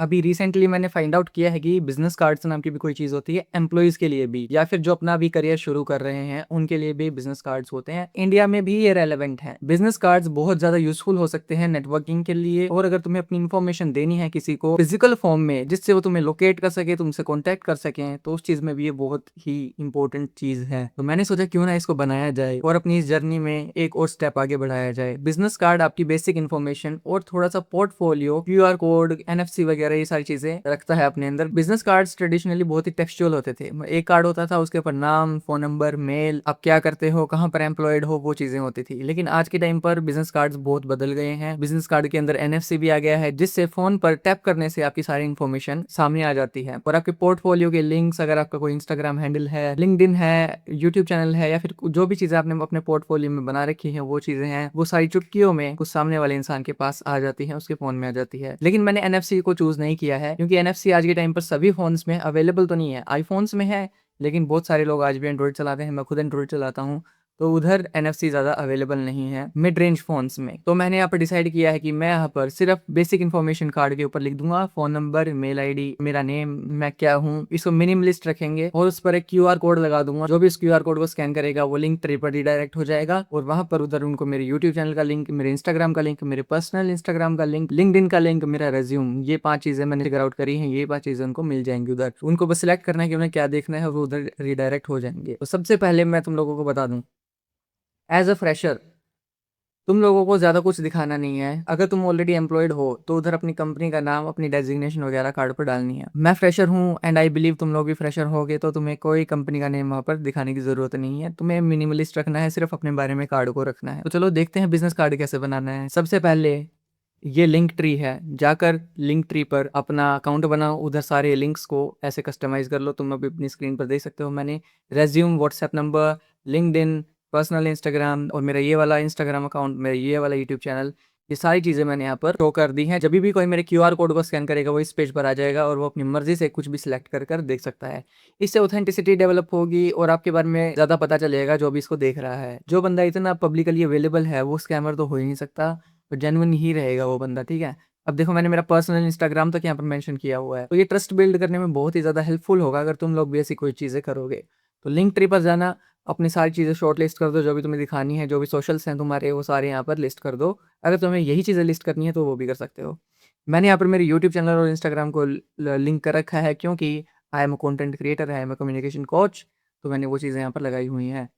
अभी रिसेंटली मैंने find out किया है कि बिज़नेस कार्ड्स नाम की भी कोई चीज़ होती है एम्प्लॉइज़ के लिए भी, या फिर जो अपना अभी करियर शुरू कर रहे हैं, उनके लिए भी बिज़नेस कार्ड्स होते हैं। इंडिया में भी ये रेलेवेंट हैं। बिज़नेस कार्ड्स बहुत ज़्यादा यूज़फुल हो सकते हैं नेटवर्किंग के लिए, और अगर तुम्हें अपनी इन्फॉर्मेशन देनी है किसी को फिज़िकल फॉर्म में, जिससे वो तुम्हें लोकेट कर सके, तुमसे कॉन्टैक्ट कर सकें, तो उस चीज़ में भी ये बहुत ही इम्पोर्टेंट चीज़ है। तो मैंने सोचा क्यों ना इसको बनाया जाए और अपनी इस जर्नी में एक और स्टेप आगे बढ़ाया जाए। बिज़नेस कार्ड आपकी बेसिक इन्फॉर्मेशन और थोड़ा-सा पोर्टफोलियो, क्यूआर कोड, एनएफसी वगैरह ये सारी चीज़ें रखता है अपने अंदर। बिज़नेस कार्ड्स ट्रेडिशनली बहुत ही टेक्सचुअल होते थे। एक कार्ड होता था, उसके ऊपर नाम, फ़ोन नंबर, मेल, आप क्या करते हो, कहाँ पर एम्प्लॉयड हो, वो चीज़ें होती थी। लेकिन आज के टाइम पर बिज़नेस कार्ड्स बहुत बदल गए हैं। बिज़नेस कार्ड के अंदर एनएफसी भी आ गया है, जिससे फ़ोन पर टैप करने से आपकी सारी इन्फॉर्मेशन सामने आ जाती है। और आपके पोर्टफोलियो के लिंक्स, अगर आपका कोई इंस्टाग्राम हैंडल है, लिंक्डइन है, यूट्यूब चैनल है, या फिर जो भी चीज़ें आपने अपने पोर्टफोलियो में बना रखी हैं, वो चीज़ें हैं, वो सारी चुटकियों में कुछ सामने वाले इंसान के पास आ जाती हैं, उसके फ़ोन में आ जाती है। लेकिन मैंने एनएफसी को चूज़ नहीं किया है, क्योंकि एनएफसी आज के टाइम पर सभी फ़ोन्स में अवेलेबल तो नहीं है। आईफ़ोन्स में है, लेकिन बहुत सारे लोग आज भी एंड्रॉइड चलाते हैं, मैं खुद एंड्रॉइड चलाता हूँ, तो उधर एनएफसी ज़्यादा अवेलेबल नहीं है मिड रेंज फ़ोन्स में। तो मैंने यहाँ पर डिसाइड किया है कि मैं यहाँ पर सिर्फ़ बेसिक इन्फॉर्मेशन कार्ड के ऊपर लिख दूँगा, फ़ोन नंबर, मेल आईडी, मेरा नेम, मैं क्या हूँ, इसको मिनिमलिस्ट रखेंगे, और उस पर एक क्यूआर कोड लगा दूँगा। जो भी इस क्यूआर कोड को स्कैन करेगा, वो लिंक ट्री पर रिडायरेक्ट हो जाएगा, और वहाँ पर उधर उनको मेरे यूट्यूब चैनल का लिंक, मेरे इंस्टाग्राम का लिंक, मेरे पर्सनल इंस्टाग्राम का लिंक, लिंक्डइन का लिंक, मेरा रिज़्यूम, ये 5 चीज़ें मैंने फिगर आउट करी हैं, ये 5 चीज़ें उनको मिल जाएँगी उधर। उनको बस सिलेक्ट करना है कि उन्हें क्या देखना है, वो उधर रिडायरेक्ट हो जाएँगे। तो सबसे पहले मैं तुम लोगों को बता दूँ, एज़ अ फ्रेशर तुम लोगों को ज़्यादा कुछ दिखाना नहीं है। अगर तुम ऑलरेडी एम्प्लॉयड हो, तो उधर अपनी कंपनी का नाम, अपनी डेज़िग्नेशन वगैरह कार्ड पर डालनी है। मैं फ्रेशर हूँ, एंड आई बिलीव तुम लोग भी फ्रेशर होगे, तो तुम्हें कोई कंपनी का नेम वहाँ पर दिखाने की ज़रूरत नहीं है। तुम्हें मिनिमलिस्ट रखना है, सिर्फ़ अपने बारे में कार्ड को रखना है। तो चलो देखते हैं बिज़नेस कार्ड कैसे बनाना है। सबसे पहले ये लिंक ट्री है, जाकर लिंक ट्री पर अपना अकाउंट बनाओ, उधर सारे लिंक्स को ऐसे कस्टमाइज़ कर लो। तुम अभी अपनी स्क्रीन पर देख सकते हो, मैंने resume, WhatsApp number, LinkedIn, personal Instagram, और मेरा ये वाला इंस्टाग्राम अकाउंट, मेरा ये वाला यूट्यूब चैनल, ये सारी चीज़ें मैंने यहाँ पर शो कर दी हैं। जभी भी कोई मेरे क्यूआर कोड को स्कैन करेगा, वो इस पेज पर आ जाएगा, और वो अपनी मर्ज़ी से कुछ भी सिलेक्ट कर देख सकता है। इससे ऑथेंटिसिटी डेवलप होगी, और आपके बारे में ज़्यादा पता चलेगा जो भी इसको देख रहा है। जो बंदा इतना पब्लिकली अवेलेबल है, वो स्कैमर तो हो ही नहीं सकता, तो जेन्युइन ही रहेगा वो बंदा, ठीक है? अब देखो, मैंने मेरा पर्सनल इंस्टाग्राम तक यहाँ पर मेंशन किया हुआ है, तो ये ट्रस्ट बिल्ड करने में बहुत ही ज़्यादा हेल्पफुल होगा अगर तुम लोग भी ऐसी कोई चीज़ें करोगे। तो लिंक ट्री पर जाना, अपनी सारी चीज़ें शॉर्ट लिस्ट कर दो, जो भी तुम्हें दिखानी है, जो भी सोशल्स हैं तुम्हारे, वो सारे यहाँ पर लिस्ट कर दो। अगर तुम्हें यही चीज़ें लिस्ट करनी है, तो वो भी कर सकते हो। मैंने यहाँ पर मेरे यूट्यूब चैनल और इंस्टाग्राम को लिंक कर रखा है, क्योंकि I am a content creator, I am a communication coach, तो मैंने वो चीज़ें यहाँ पर लगाई हुई हैं।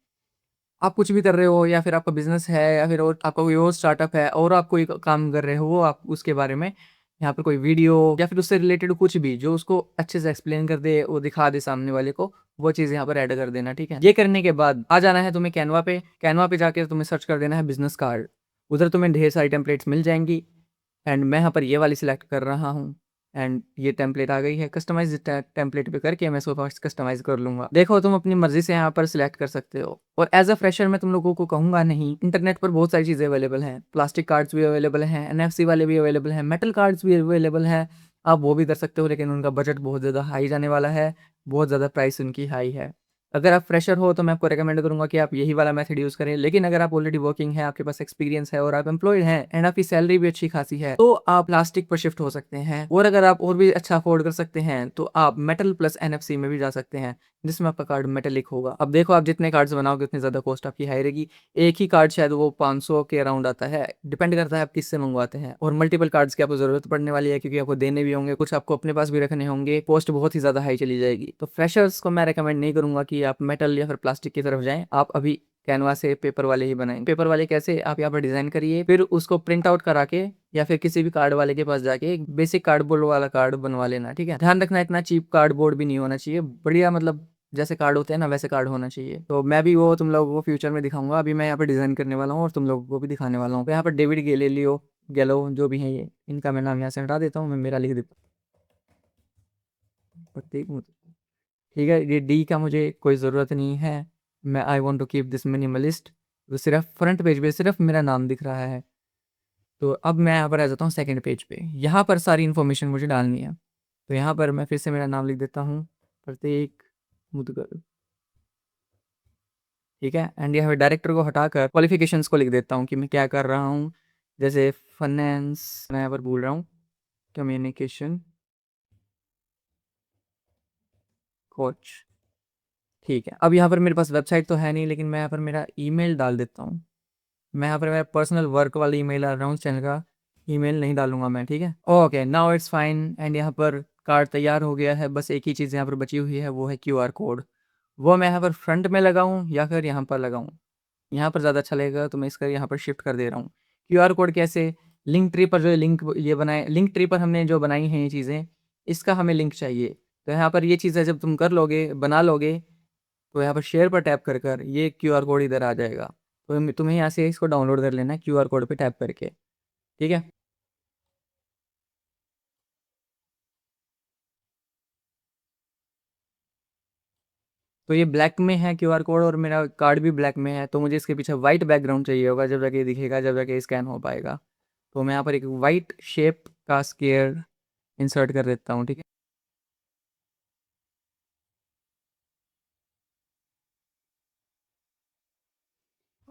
आप कुछ भी कर रहे हो, या फिर आपका बिज़नेस है, या फिर और आपका कोई और स्टार्टअप है, और आप कोई काम कर रहे हो, वो आप उसके बारे में यहाँ पर कोई वीडियो या फिर उससे रिलेटेड कुछ भी जो उसको अच्छे से एक्सप्लेन कर दे, वो दिखा दे सामने वाले को, वो चीज़ यहाँ पर ऐड कर देना, ठीक है? ये करने के बाद आ जाना है तुम्हें कैनवा पे। कैनवा पे जाके तुम्हें सर्च कर देना है बिज़नेस कार्ड। उधर तुम्हें ढेर सारी टेम्पलेट्स मिल जाएँगी, एंड मैं यहाँ पर ये वाली सिलेक्ट कर रहा हूँ, एंड ये टेम्पलेट आ गई है। कस्टमाइज़ टेम्पलेट पे करके मैं इसको फर्स्ट कस्टमाइज़ कर लूँगा। देखो, तुम अपनी मर्ज़ी से यहाँ पर सिलेक्ट कर सकते हो, और एज़ अ फ्रेशर मैं तुम लोगों को कहूँगा नहीं, इंटरनेट पर बहुत सारी चीज़ें अवेलेबल हैं। प्लास्टिक कार्ड्स भी अवेलेबल हैं, एनएफसी वाले भी अवेलेबल हैं, मेटल कार्ड्स भी अवेलेबल हैं। आप वो भी कर सकते हो, लेकिन उनका बजट बहुत ज़्यादा हाई जाने वाला है, बहुत ज़्यादा प्राइस उनकी हाई है। अगर आप फ्रेशर हो, तो मैं आपको रिकमेंड करूँगा कि आप यही वाला मेथड यूज़ करें। लेकिन अगर आप ऑलरेडी वर्किंग हैं, आपके पास एक्सपीरियंस है, और आप एम्प्लॉयड हैं, एंड आपकी सैलरी भी अच्छी खासी है, तो आप प्लास्टिक पर शिफ्ट हो सकते हैं। और अगर आप और भी अच्छा अफोर्ड कर सकते हैं, तो आप मेटल प्लस एनएफसी में भी जा सकते हैं, जिसमें आपका कार्ड मेटेलिक होगा। अब देखो, आप जितने कार्ड्स बनाओगे, उतनी ज़्यादा कॉस्ट आपकी हाई रहेगी। एक ही कार्ड शायद वो 500 के अराउंड आता है, डिपेंड करता है आप किससे मंगवाते हैं। और मल्टीपल कार्ड्स की आपको ज़रूरत पड़ने वाली है, क्योंकि आपको देने भी होंगे, कुछ आपको अपने पास भी रखने होंगे, कॉस्ट बहुत ही ज़्यादा हाई चली जाएगी। तो फ्रेशर्स को मैं रिकमेंड नहीं करूँगा कि आप मेटल या फिर प्लास्टिक की तरफ जाएँ। आप अभी कैनवा से पेपर वाले ही बनाएँ। पेपर वाले कैसे? आप यहाँ पर डिज़ाइन करिए, फिर उसको प्रिंट आउट करा के, या फिर किसी भी कार्ड वाले के पास जाके एक बेसिक कार्डबोर्ड वाला कार्ड बनवा लेना, ठीक है? ध्यान रखना, इतना चीप कार्डबोर्ड भी नहीं होना चाहिए, बढ़िया, मतलब जैसे कार्ड होते हैं ना, वैसे कार्ड होना चाहिए। तो मैं भी वो तुम लोगों को फ्यूचर में दिखाऊँगा। अभी मैं यहाँ पे डिज़ाइन करने वाला हूँ, और तुम लोगों को भी दिखाने वाला हूँ। तो यहाँ पर डेविड गैलो जो भी हैं ये, इनका मैं नाम यहाँ से हटा देता हूँ, मैं मेरा लिख देता हूँ, प्रतीक मुझे, ठीक है? ये डी का मुझे कोई ज़रूरत नहीं है। मैं I want to keep this minimalist. तो सिर्फ़ फ्रंट पेज पे सिर्फ़ मेरा नाम दिख रहा है। तो अब मैं यहाँ पर आ जाता हूँ सेकंड पेज पे। यहाँ पर सारी इन्फॉर्मेशन मुझे डालनी है। तो यहाँ पर मैं फिर से मेरा नाम लिख देता हूँ, प्रतीक मुदगल, ठीक है? एंड यहाँ पे डायरेक्टर को हटाकर क्वालिफ़िकेशंस को लिख देता हूँ कि मैं क्या कर रहा हूँ। जैसे फाइनेंस मैं यहाँ पर भूल रहा हूँ, कम्युनिकेशन कोच। ठीक है, अब यहाँ पर मेरे पास वेबसाइट तो है नहीं, लेकिन मैं यहाँ पर मेरा ईमेल डाल देता हूँ। मैं यहाँ पर मेरा पर्सनल वर्क वाला ईमेल डाल रहा हूँ, चैनल का ईमेल नहीं डालूंगा मैं, ठीक है। Okay, now it's fine. And यहाँ पर कार्ड तैयार हो गया है, बस एक ही चीज़ यहाँ पर बची हुई है, वो है क्यूआर कोड। वो मैं यहाँ पर फ्रंट में लगाऊँ या फिर यहाँ पर लगाऊँ? यहाँ पर ज़्यादा अच्छा लगेगा, तो मैं इसका यहाँ पर शिफ्ट कर दे रहा हूँ। क्यूआर कोड कैसे? लिंक ट्री पर जो लिंक ये बनाए, लिंक ट्री पर हमने जो बनाई हैं ये चीज़ें, इसका हमें लिंक चाहिए। तो यहाँ पर ये चीज़ें जब तुम कर लोगे, बना लोगे, तो यहाँ पर शेयर पर टैप कर कर ये क्यूआर कोड इधर आ जाएगा। तो तुम्हें यहाँ से इसको डाउनलोड कर लेना है क्यूआर कोड पे टैप करके, ठीक है। तो ये ब्लैक में है क्यूआर कोड, और मेरा कार्ड भी ब्लैक में है, तो मुझे इसके पीछे वाइट बैकग्राउंड चाहिए होगा, जब जाके दिखेगा, जब जाके स्कैन हो पाएगा। तो मैं यहाँ पर एक वाइट शेप का स्क्वायर इंसर्ट कर देता हूँ, ठीक है।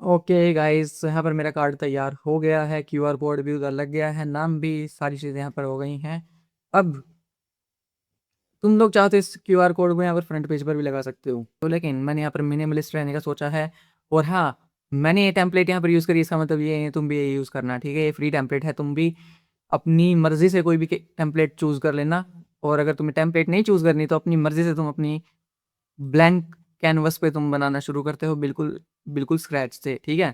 ओके गाइस, यहाँ पर मेरा कार्ड तैयार हो गया है, क्यूआर कोड भी उधर लग गया है, नाम भी, सारी चीज़ें यहाँ पर हो गई हैं। अब तुम लोग चाहो तो इस क्यूआर कोड को यहाँ पर फ्रंट पेज पर भी लगा सकते हो, तो लेकिन मैंने यहाँ पर मिनिमलिस्ट रहने का सोचा है। और हाँ, मैंने ये टेम्पलेट यहाँ पर यूज़ करी, इसका मतलब ये है तुम भी ये यूज़ करना, ठीक है। ये फ्री टेम्पलेट है, तुम भी अपनी मर्ज़ी से कोई भी टेम्पलेट चूज़ कर लेना। और अगर तुम्हें टेम्पलेट नहीं चूज़ करनी, तो अपनी मर्ज़ी से तुम अपनी ब्लैंक कैनवस पे तुम बनाना शुरू करते हो, बिल्कुल बिल्कुल स्क्रैच से, ठीक है।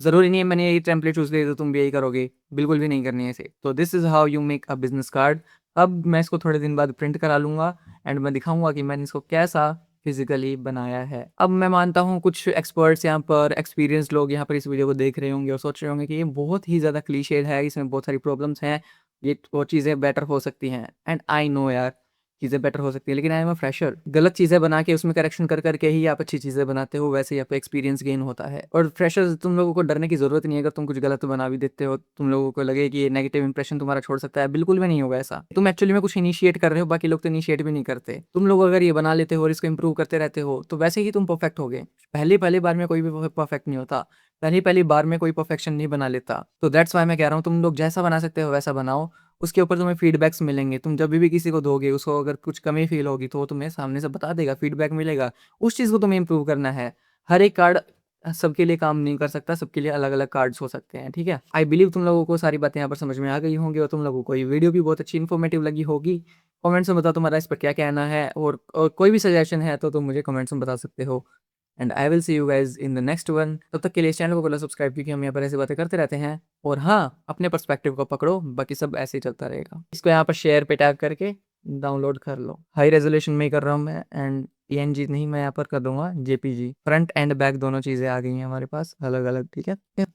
ज़रूरी नहीं है मैंने यही टेम्पलेट चूज़ करी तो तुम भी यही करोगे, बिल्कुल भी नहीं करनी है इसे। तो this is how you make a business card. अब मैं इसको थोड़े दिन बाद प्रिंट करा लूँगा, एंड मैं दिखाऊँगा कि मैंने इसको कैसा फिज़िकली बनाया है। अब मैं मानता हूँ कुछ एक्सपर्ट्स यहाँ पर, एक्सपीरियंस्ड लोग यहाँ पर इस वीडियो को देख रहे होंगे और सोच रहे होंगे कि ये बहुत ही ज़्यादा क्लीशे है, इसमें बहुत सारी प्रॉब्लम्स हैं, ये वो चीज़ें बेटर हो सकती हैं। एंड आई नो यार, चीज़ें बेटर हो सकती है, लेकिन आई एम अ फ्रेशर। गलत चीज़ें बना के उसमें करेक्शन कर करके ही आप अच्छी चीज़ें बनाते हो, वैसे ही आपको एक्सपीरियंस गेन होता है। और फ्रेशर्स, तुम लोगों को डरने की ज़रूरत नहीं है। अगर तुम कुछ गलत बना भी देते हो, तुम लोगों को लगे कि ये नेगेटिव इंप्रेशन तुम्हारा छोड़ सकता है, बिल्कुल भी नहीं होगा ऐसा। तुम एक्चुअली में कुछ इनिशिएट कर रहे हो, बाकी लोग तो इनिशिएट भी नहीं करते। तुम लोग अगर ये बना लेते हो और इसको इंप्रूव करते रहते हो, तो वैसे ही तुम परफेक्ट हो गए। पहली पहली बार में कोई भी परफेक्ट नहीं होता, पहली पहली बार में कोई परफेक्शन नहीं बना लेता। तो दैट्स वाई मैं कह रहा हूँ, तुम लोग जैसा बना सकते हो वैसा बनाओ। उसके ऊपर तुम्हें फीडबैक्स मिलेंगे, तुम जब भी किसी को दोगे, उसको अगर कुछ कमी फील होगी, तो वो तुम्हें सामने से बता देगा, फीडबैक मिलेगा। उस चीज़ को तुम्हें इम्प्रूव करना है। हर एक कार्ड सबके लिए काम नहीं कर सकता, सबके लिए अलग अलग कार्ड्स हो सकते हैं, ठीक है। आई बिलीव तुम लोगों को सारी बातें यहाँ पर समझ में आ गई होंगी, और तुम लोगों को ये वीडियो भी बहुत अच्छी इन्फॉर्मेटिव लगी होगी। कमेंट्स में बताओ तुम्हारा इस पर क्या कहना है, और कोई भी सजेशन है तो तुम मुझे कमेंट्स में बता सकते हो। And I will see you guys in the next one. तब तक के लिए इस चैनल को पहले सब्सक्राइब, क्योंकि हम यहाँ पर ऐसी बातें करते रहते हैं। और हाँ, अपने पर्सपेक्टिव को पकड़ो, बाकी सब ऐसे ही चलता रहेगा। इसको यहाँ पर शेयर पे टैप करके डाउनलोड कर लो। हाई रेजोल्यूशन में ही कर रहा हूँ मैं, एंड PNG नहीं, मैं यहाँ पर कर दूंगा JPG। फ्रंट एंड बैक दोनों चीज़ें आ गई हैं हमारे पास अलग अलग, ठीक है।